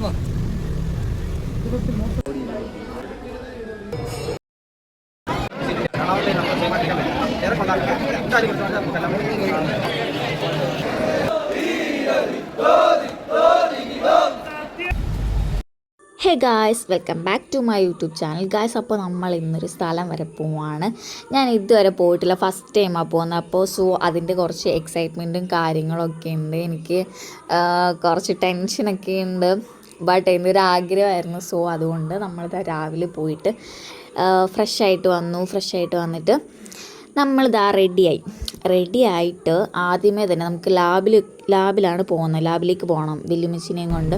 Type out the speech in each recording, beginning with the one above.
Hey guys, welcome back to my YouTube channel guys. അപ്പോൾ നമ്മൾ ഇന്നൊരു സ്ഥലം വരെ പോവാണ്. ഞാൻ ഇതുവരെ പോയിട്ടില്ല, ഫസ്റ്റ് ടൈമാണ് പോകുന്നത്. അപ്പോൾ അതിൻ്റെ കുറച്ച് എക്സൈറ്റ്മെൻറ്റും കാര്യങ്ങളൊക്കെ ഉണ്ട്. എനിക്ക് കുറച്ച് ടെൻഷനൊക്കെ ഉണ്ട്. ബട്ട് എൻ്റെ ഒരു ആഗ്രഹമായിരുന്നു. അതുകൊണ്ട് നമ്മളിത് രാവിലെ പോയിട്ട് ഫ്രഷായിട്ട് വന്നിട്ട് നമ്മളിതാ റെഡിയായിട്ട് ആദ്യമേ തന്നെ നമുക്ക് ലാബിലാണ് പോകുന്നത്. ലാബിലേക്ക് പോകണം വല്യമ്മച്ചിനെയും കൊണ്ട്,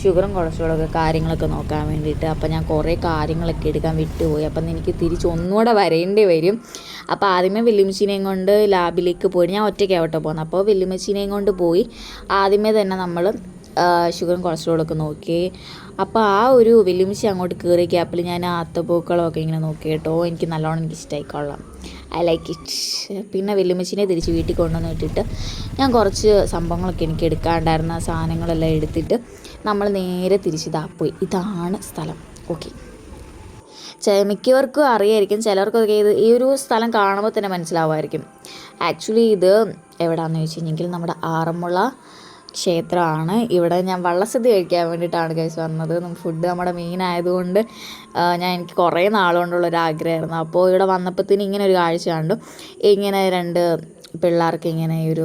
ഷുഗറും കൊളസ്ട്രോളൊക്കെ കാര്യങ്ങളൊക്കെ നോക്കാൻ വേണ്ടിയിട്ട്. അപ്പോൾ ഞാൻ കുറേ കാര്യങ്ങളൊക്കെ എടുക്കാൻ വിട്ടുപോയി. അപ്പം എനിക്ക് ഒന്നുകൂടെ വരേണ്ടി വരും. അപ്പോൾ ആദ്യമേ വല്യമ്മച്ചിനെയും കൊണ്ട് ലാബിലേക്ക് പോയി. ഞാൻ ഒറ്റയ്ക്കാവട്ടെ പോകുന്നത്. അപ്പോൾ വല്യമ്മച്ചിനെയും കൊണ്ട് പോയി ആദ്യമേ തന്നെ നമ്മൾ ഷുഗറും കൊളസ്ട്രോളൊക്കെ നോക്കി. അപ്പോൾ ആ ഒരു വല്യമ്മച്ചി അങ്ങോട്ട് കയറിയ ഗ്യാപ്പിൽ ഞാൻ അത്തപ്പൂക്കളമൊക്കെ ഇങ്ങനെ നോക്കി കേട്ടോ. എനിക്ക് നല്ലോണം ഇഷ്ടമായിക്കൊള്ളാം, ഐ ലൈക്ക് ഇറ്റ്. പിന്നെ വല്യമ്മച്ചിനെ തിരിച്ച് വീട്ടിൽ കൊണ്ടുവന്ന് വിട്ടിട്ട് ഞാൻ കുറച്ച് സംഭവങ്ങളൊക്കെ എനിക്ക് എടുക്കാണ്ടായിരുന്ന സാധനങ്ങളെല്ലാം എടുത്തിട്ട് നമ്മൾ നേരെ തിരിച്ചിതാ പോയി. ഇതാണ് സ്ഥലം. ഓക്കെ, മിക്കവർക്കും അറിയായിരിക്കും, ചിലർക്കൊക്കെ ഈ ഒരു സ്ഥലം കാണുമ്പോൾ തന്നെ മനസ്സിലാവുമായിരിക്കും. ആക്ച്വലി ഇത് എവിടെയാണെന്ന് ചോദിച്ചു കഴിഞ്ഞെങ്കിൽ നമ്മുടെ ആറന്മുള ക്ഷേത്രമാണ്. ഇവിടെ ഞാൻ വള്ളസദ്യ കഴിക്കാൻ വേണ്ടിയിട്ടാണ് ഗൈസ് വന്നത്. ഫുഡ് നമ്മുടെ മെയിൻ ആയതുകൊണ്ട് എനിക്ക് കുറേ നാളുകൊണ്ടുള്ളൊരാഗ്രഹമായിരുന്നു. അപ്പോൾ ഇവിടെ വന്നപ്പോഴത്തേന് ഇങ്ങനെ ഒരു കാഴ്ച കണ്ടു. ഇങ്ങനെ രണ്ട് പിള്ളേർക്ക് ഇങ്ങനെ ഈ ഒരു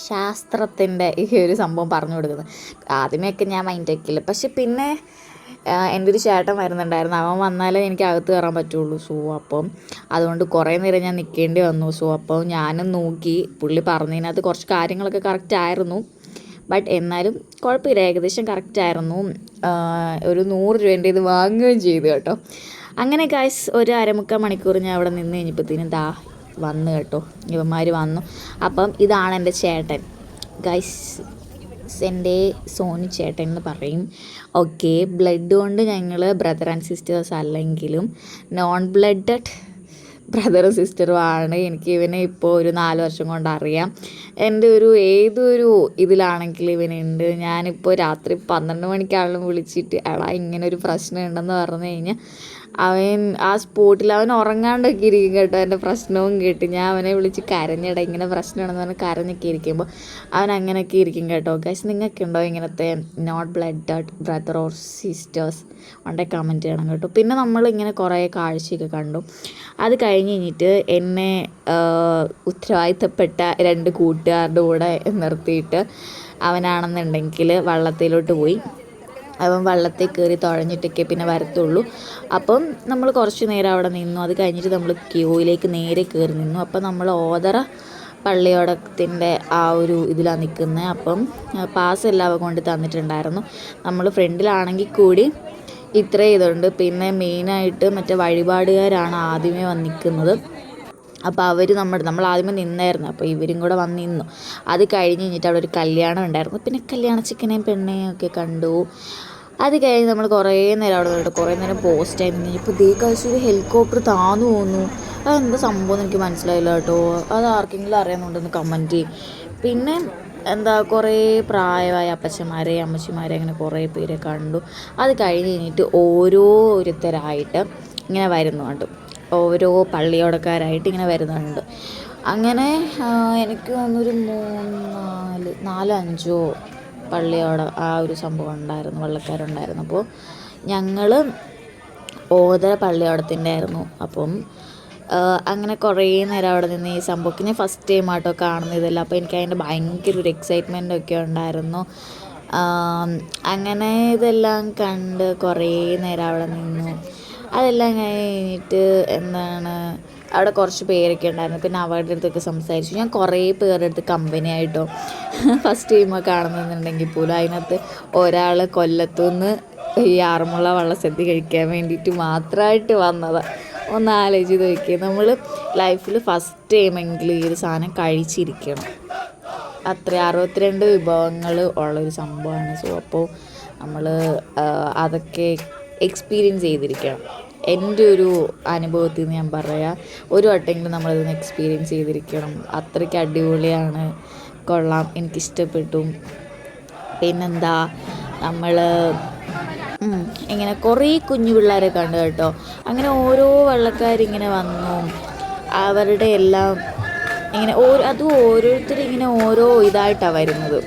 ശാസ്ത്രത്തിൻ്റെ ഈ ഒരു സംഭവം പറഞ്ഞു കൊടുക്കുന്നത്. ആദ്യമേയൊക്കെ ഞാൻ മൈൻഡ് ആക്കിയില്ല. പക്ഷെ പിന്നെ എൻ്റെ ഒരു ചേട്ടൻ വരുന്നുണ്ടായിരുന്നു. അവൻ വന്നാലേ എനിക്ക് അകത്ത് കയറാൻ പറ്റുള്ളൂ. അപ്പം അതുകൊണ്ട് കുറേ നേരം ഞാൻ നിൽക്കേണ്ടി വന്നു. അപ്പോൾ ഞാനും നോക്കി, പുള്ളി പറഞ്ഞതിനകത്ത് കുറച്ച് കാര്യങ്ങളൊക്കെ കറക്റ്റ് ആയിരുന്നു. ബട്ട് എന്നാലും കുഴപ്പമില്ല, ഏകദേശം കറക്റ്റായിരുന്നു. ഒരു 100 രൂപേൻ്റെ ഇത് വാങ്ങുകയും ചെയ്തു കേട്ടോ. അങ്ങനെ ഗൈസ് ഒരു അരമുക്കാൽ മണിക്കൂർ ഞാൻ അവിടെ നിന്ന് കഴിഞ്ഞപ്പോഴത്തേനും വന്നു കേട്ടോ, ഇവന്മാർ വന്നു. അപ്പം ഇതാണ് എൻ്റെ ചേട്ടൻ ഗൈസ്, എൻ്റെ സോനു ചേട്ടൻ എന്ന് പറയും. ഓക്കെ, ബ്ലഡ് കൊണ്ട് ഞങ്ങൾ ബ്രദർ ആൻഡ് സിസ്റ്റേഴ്സ് അല്ലെങ്കിലും നോൺ ബ്ലഡഡ് ബ്രദറും സിസ്റ്ററുമാണ്. എനിക്ക് ഇവനെ ഇപ്പോൾ ഒരു 4 വർഷം കൊണ്ട് അറിയാം. എൻ്റെ ഏതൊരു ഇതിലാണെങ്കിലും ഇവനുണ്ട്. ഞാനിപ്പോൾ രാത്രി 12 മണിക്കാണെങ്കിലും വിളിച്ചിട്ട് എടാ ഇങ്ങനൊരു പ്രശ്നം ഉണ്ടെന്ന് പറഞ്ഞു കഴിഞ്ഞാൽ അവൻ ആ സ്പോട്ടിൽ അവൻ ഉറങ്ങാണ്ടൊക്കെ ഇരിക്കും കേട്ടോ. എൻ്റെ പ്രശ്നവും കേട്ട് ഞാൻ അവനെ വിളിച്ച് കരഞ്ഞിടാം, ഇങ്ങനെ പ്രശ്നമാണെന്ന് പറഞ്ഞ് കരഞ്ഞൊക്കെ ഇരിക്കുമ്പോൾ അവൻ അങ്ങനെയൊക്കെ ഇരിക്കും കേട്ടോ. ഗൈസ്, നിങ്ങൾക്കുണ്ടോ ഇങ്ങനത്തെ not blooded brother or sisters? ഉണ്ടെ കമൻറ്റ് ചെയ്യണം കേട്ടോ. പിന്നെ നമ്മളിങ്ങനെ കുറേ കാഴ്ചയൊക്കെ കണ്ടു. അത് കഴിഞ്ഞിട്ട് എന്നെ ഉത്തരവാദിത്തപ്പെട്ട 2 കൂട്ടുകാരുടെ കൂടെ നിർത്തിയിട്ട് അവനാണെന്നുണ്ടെങ്കിൽ വള്ളത്തിലോട്ട് പോയി. അവൻ വള്ളത്തിൽ കയറി തുഴഞ്ഞിട്ടൊക്കെ പിന്നെ വരത്തുള്ളൂ. അപ്പം നമ്മൾ കുറച്ച് നേരം അവിടെ നിന്നു. അത് കഴിഞ്ഞിട്ട് നമ്മൾ ക്യൂയിലേക്ക് നേരെ കയറി നിന്നു. അപ്പം നമ്മൾ ഓതറ പള്ളിയോടത്തിൻ്റെ ആ ഒരു ഇതിലാണ് നിൽക്കുന്നത്. അപ്പം പാസ് എല്ലാം കൊണ്ട് തന്നിട്ടുണ്ടായിരുന്നു. നമ്മൾ ഫ്രണ്ടിലാണെങ്കിൽ കൂടി ഇത്ര ഇതുണ്ട്. പിന്നെ മെയിനായിട്ട് മറ്റേ വഴിപാടുകാരാണ് ആദ്യമേ വന്ന് നിൽക്കുന്നത്. അപ്പോൾ അവർ നമ്മൾ ആദ്യമേ നിന്നായിരുന്നു. അപ്പോൾ ഇവരും കൂടെ വന്ന് നിന്നു. അത് കഴിഞ്ഞിട്ട് അവിടെ ഒരു കല്യാണം ഉണ്ടായിരുന്നു. പിന്നെ കല്യാണ ചിക്കനെയും പെണ്ണേയും ഒക്കെ കണ്ടു. അത് കഴിഞ്ഞ് നമ്മൾ കുറേ നേരം അവിടെ നിന്നിട്ട് കുറേ നേരം പോസ്റ്റായി നിന്ന്. ഇപ്പോൾ കഴിച്ചൊരു ഹെലികോപ്റ്റർ താന്നു പോകുന്നു. അതെന്താ സംഭവം എന്ന് എനിക്ക് മനസ്സിലായില്ല കേട്ടോ. അത് ആർക്കെങ്കിലും അറിയാമെന്നുണ്ടെന്ന് കമൻറ്റ് ചെയ്യും. പിന്നെ കുറേ പ്രായമായ അപ്പച്ചന്മാരെ അമ്മച്ചിമാരെ അങ്ങനെ കുറേ പേരെ കണ്ടു. അത് കഴിഞ്ഞിട്ട് ഓരോരുത്തരായിട്ട് ഇങ്ങനെ വരുന്നു കണ്ടു. ഓരോ പള്ളിയോടക്കാരായിട്ട് ഇങ്ങനെ വരുന്നുണ്ട്. അങ്ങനെ എനിക്ക് തോന്നുന്നൊരു 4-5 പള്ളിയോട ആ ഒരു സംഭവം ഉണ്ടായിരുന്നു, വള്ളക്കാരുണ്ടായിരുന്നു. അപ്പോൾ ഞങ്ങൾ ഓതര പള്ളിയോടത്തിൻ്റെ ആയിരുന്നു. അപ്പം അങ്ങനെ കുറേ നേരം അവിടെ നിന്ന് ഈ സംഭവമൊക്കെ ഞാൻ ഫസ്റ്റ് ടൈം ആട്ടോ കാണുന്നതല്ല. അപ്പോൾ എനിക്ക് അതിൻ്റെ ഭയങ്കര ഒരു എക്സൈറ്റ്മെൻ്റ് ഒക്കെ ഉണ്ടായിരുന്നു. അങ്ങനെ ഇതെല്ലാം കണ്ട് കുറേ നേരം അവിടെ നിന്നു. അതെല്ലാം കഴിഞ്ഞിട്ട് അവിടെ കുറച്ച് പേരൊക്കെ ഉണ്ടായിരുന്നു. പിന്നെ അവരുടെ അടുത്തൊക്കെ സംസാരിച്ചു. ഞാൻ കുറേ പേരുടെ അടുത്ത് കമ്പനി ആയിട്ടോ. ഫസ്റ്റ് ടൈമൊക്കെ കാണുന്നുണ്ടെങ്കിൽ പോലും അതിനകത്ത് ഒരാൾ കൊല്ലത്തുനിന്ന് ഈ ആറന്മുള വള്ളസദ്യ കഴിക്കാൻ വേണ്ടിയിട്ട് മാത്രമായിട്ട് വന്നതാണ്. ഒന്ന് ആലോചിച്ച് നോക്കിയാൽ നമ്മൾ ലൈഫിൽ ഫസ്റ്റ് ടൈമെങ്കിലും ഈ ഒരു സാധനം കഴിച്ചിരിക്കണം. അത്ര 62 വിഭവങ്ങൾ ഉള്ളൊരു സംഭവമാണ്. അപ്പോൾ നമ്മൾ അതൊക്കെ എക്സ്പീരിയൻസ് ചെയ്തിരിക്കണം. എൻ്റെ ഒരു അനുഭവത്തിൽ നിന്ന് ഞാൻ പറയാം, ഒരു വട്ടമെങ്കിലും നമ്മളിതൊന്ന് എക്സ്പീരിയൻസ് ചെയ്തിരിക്കണം. അത്രയ്ക്ക് അടിപൊളിയാണ്, കൊള്ളാം, എനിക്കിഷ്ടപ്പെട്ടു. പിന്നെന്താ നമ്മൾ ഇങ്ങനെ കുറേ കുഞ്ഞു പിള്ളേരെ കണ്ടു കേട്ടോ. അങ്ങനെ ഓരോ വള്ളക്കാരിങ്ങനെ വന്നു, അവരുടെ എല്ലാം ഇങ്ങനെ അതും ഓരോരുത്തരും ഇങ്ങനെ ഓരോ ഇതായിട്ടാണ് വരുന്നത്.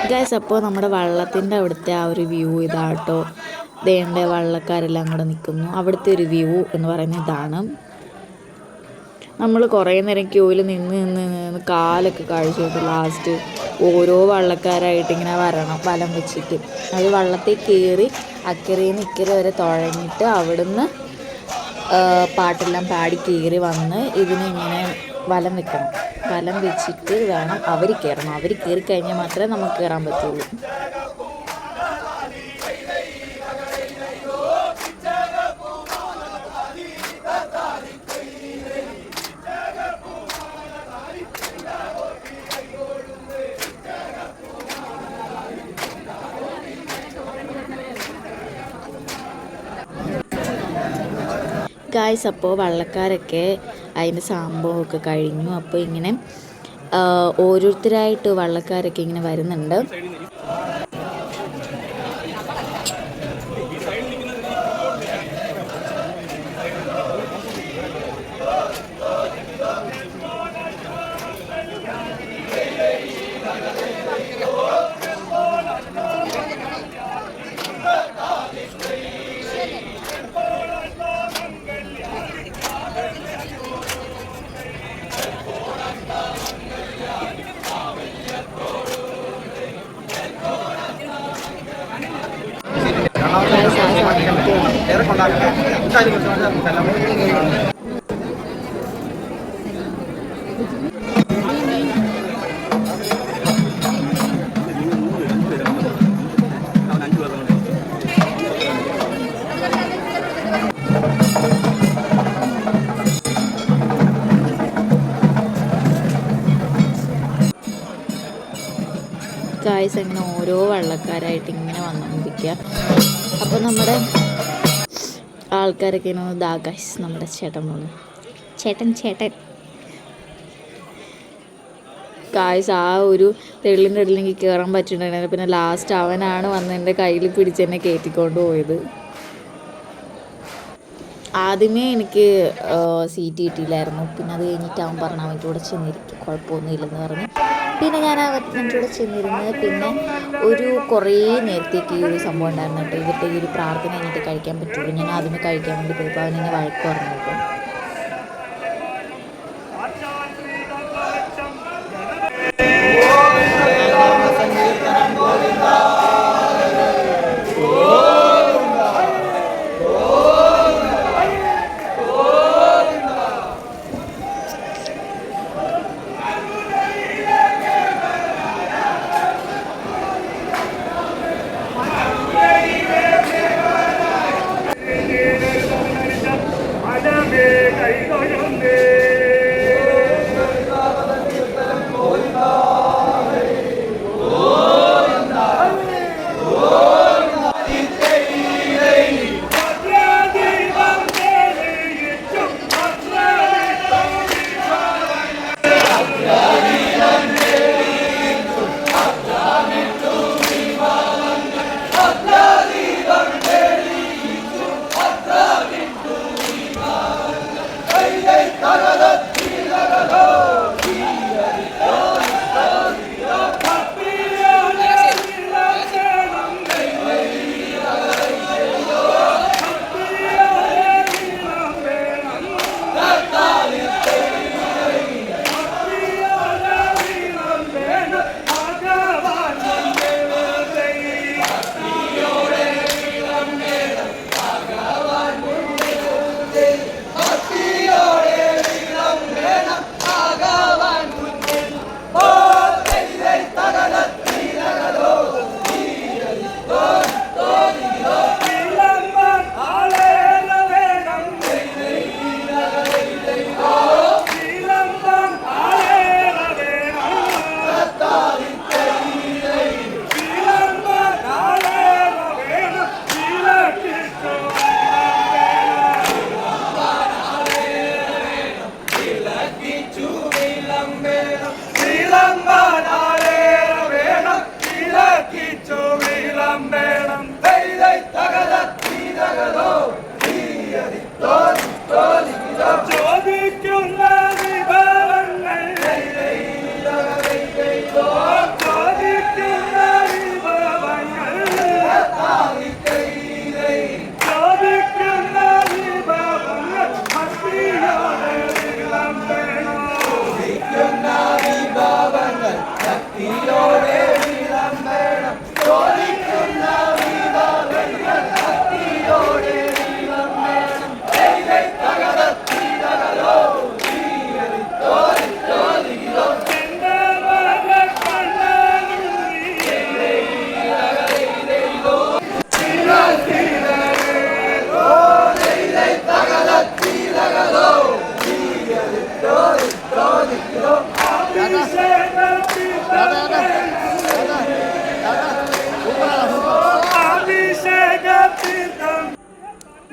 ഗൈസ്, അപ്പോൾ നമ്മുടെ വള്ളത്തിൻ്റെ അവിടുത്തെ ആ ഒരു വ്യൂ ഇതാട്ടോ. ദേണ്ട വള്ളക്കാരെല്ലാം കൂടെ നിൽക്കുന്നു. അവിടുത്തെ ഒരു വ്യൂ എന്ന് പറയുന്നത് ഇതാണ്. നമ്മൾ കുറേ നേരം ക്യൂവിൽ നിന്ന് കാലൊക്കെ കഴിച്ചിട്ട് ലാസ്റ്റ് ഓരോ വള്ളക്കാരായിട്ട് ഇങ്ങനെ വലം വെച്ചിട്ട് അത് വള്ളത്തിൽ കയറി അക്കരയിൽ നിന്ന് ഇക്കരെ വരെ തുഴഞ്ഞിട്ട് അവിടുന്ന് പാട്ടെല്ലാം പാടി കയറി വന്ന് ഇതിനിങ്ങനെ വലം വെക്കണം. വലം വെച്ചിട്ട് വേണം അവർ കയറണം. അവർ കയറി കഴിഞ്ഞാൽ മാത്രമേ നമുക്ക് കയറാൻ പറ്റുള്ളൂ. ഗായ്സ്, അപ്പോൾ വള്ളക്കാരൊക്കെ അതിൻ്റെ സംഭവമൊക്കെ കഴിഞ്ഞു. അപ്പോൾ ഇങ്ങനെ ഓരോരുത്തരായിട്ട് വള്ളക്കാരൊക്കെ ഇങ്ങനെ വരുന്നുണ്ട്. ഗായ്സ്, അങ്ങനെ ഓരോ വള്ളക്കാരായിട്ട് ഇങ്ങനെ വന്നുകൊണ്ടിരിക്കുക. അപ്പോൾ നമ്മുടെ ആൾക്കാരൊക്കെ ഇതാ ഗായ്സ്, നമ്മുടെ ചേട്ടൻ വന്നു. ചേട്ടൻ ഗായ്സ്, ആ ഒരു തെള്ളിൻ്റെ ഇടയിലെങ്കിൽ കയറാൻ പറ്റുന്നുണ്ടായിരുന്നു. പിന്നെ ലാസ്റ്റ് അവനാണ് വന്ന് എൻ്റെ കയ്യിൽ പിടിച്ച് എന്നെ കയറ്റിക്കൊണ്ട് പോയത്. ആദ്യമേ എനിക്ക് സീറ്റ് കിട്ടിയില്ലായിരുന്നു. പിന്നെ അത് കഴിഞ്ഞിട്ട് അവൻ പറഞ്ഞു അവൻ്റെ കൂടെ ചെന്നിരിക്കും, കുഴപ്പമൊന്നുമില്ലെന്ന് പറഞ്ഞു. പിന്നെ ഞാൻ അവൻ്റെ കൂടെ ചെന്നിരുന്ന് പിന്നെ ഒരു കുറേ നേരത്തേക്ക് ഈ ഒരു സംഭവം ഉണ്ടായിരുന്നു കേട്ടോ. ഇവരുടെ ഈ ഒരു പ്രാർത്ഥന കഴിഞ്ഞിട്ട് കഴിക്കാൻ പറ്റുള്ളൂ. ഞാൻ ആദ്യമേ കഴിക്കാൻ വേണ്ടി പോയപ്പോൾ അവനെന്നെ വഴക്ക് പറഞ്ഞു കേട്ടോ.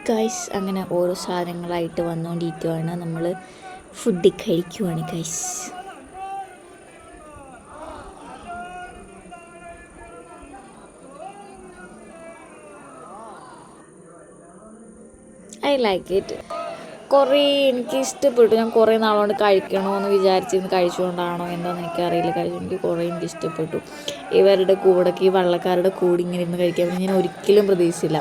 ഗൈസ് അങ്ങനെ ഓരോ സാധനങ്ങളായിട്ട് വന്നുകൊണ്ടിരിക്കുവാണ്. നമ്മൾ ഫുഡ് കഴിക്കുവാണ് ഗൈസ്. I like it. കുറേ എനിക്ക് ഇഷ്ടപ്പെട്ടു. ഞാൻ കുറേ നാളുകൊണ്ട് കഴിക്കണമെന്ന് വിചാരിച്ചിരുന്ന് കഴിച്ചുകൊണ്ടാണോ എന്താണെന്ന് എനിക്കറിയില്ല. എനിക്ക് കുറേ എനിക്ക് ഇഷ്ടപ്പെട്ടു. ഇവരുടെ കൂടൊക്കെ ഈ വള്ളക്കാരുടെ കൂടെ ഇങ്ങനെ ഇരുന്ന് കഴിക്കാൻ ഞാൻ ഒരിക്കലും പ്രതീക്ഷിച്ചില്ല.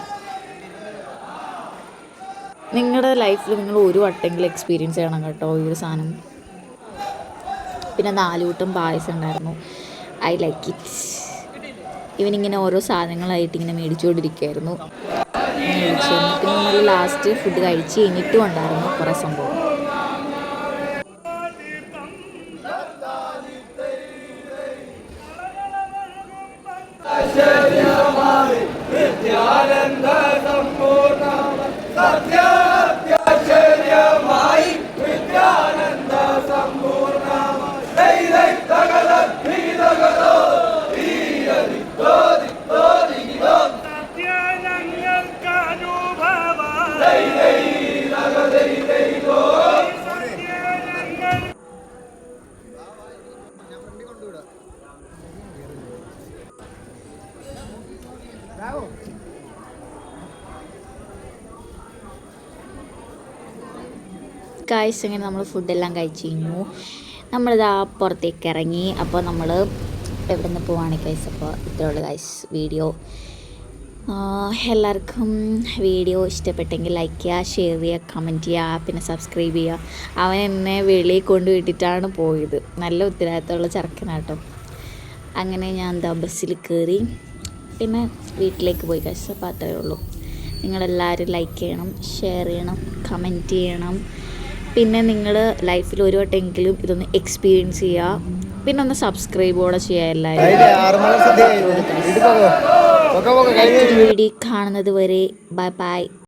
നിങ്ങളുടെ ലൈഫിൽ നിങ്ങൾ ഒരു വട്ടെങ്കിലും എക്സ്പീരിയൻസ് ചെയ്യണം കേട്ടോ ഈ ഒരു സാധനം. പിന്നെ 4 കൂട്ടം പായസം ഉണ്ടായിരുന്നു. I like it. ഇവനിങ്ങനെ ഓരോ സാധനങ്ങളായിട്ട് ഇങ്ങനെ മേടിച്ചുകൊണ്ടിരിക്കുകയായിരുന്നു. പിന്നെ നമ്മൾ ലാസ്റ്റ് ഫുഡ് കഴിച്ച് കഴിഞ്ഞിട്ടും ഉണ്ടായിരുന്നു കുറേ സംഭവം. ഗൈസ് അങ്ങനെ നമ്മൾ ഫുഡെല്ലാം കഴിച്ച് കഴിഞ്ഞു. നമ്മളിതാ പുറത്തേക്ക് ഇറങ്ങി. അപ്പോൾ നമ്മൾ എവിടെ നിന്ന് പോവാണ് ഗൈസ്. അപ്പോൾ ഇത്രയുള്ള ഗൈസ് വീഡിയോ. എല്ലാവർക്കും വീഡിയോ ഇഷ്ടപ്പെട്ടെങ്കിൽ ലൈക്ക് ചെയ്യുക, ഷെയർ ചെയ്യുക, കമൻറ്റ് ചെയ്യുക, പിന്നെ സബ്സ്ക്രൈബ് ചെയ്യുക. അവൻ എന്നെ വെളിയിൽ കൊണ്ടുവിട്ടിട്ടാണ് പോയത്. നല്ല ഉത്തരവാദിത്തമുള്ള ചെറുക്കനാട്ടോ. അങ്ങനെ ഞാൻ എന്താ ബസ്സിൽ കയറി പിന്നെ വീട്ടിലേക്ക് പോയി ഗൈസ്. അപ്പോൾ അത്രയേ ഉള്ളൂ. നിങ്ങളെല്ലാവരും ലൈക്ക് ചെയ്യണം, ഷെയർ ചെയ്യണം, കമൻറ്റ് ചെയ്യണം. പിന്നെ നിങ്ങൾ ലൈഫിൽ ഒരു വട്ടമെങ്കിലും ഇതൊന്ന് എക്സ്പീരിയൻസ് ചെയ്യുക. പിന്നെ ഒന്ന് സബ്സ്ക്രൈബോടെ ചെയ്യുക എല്ലാവരും. വീഡിയോ കാണുന്നത് വരെ ബൈ ബൈ.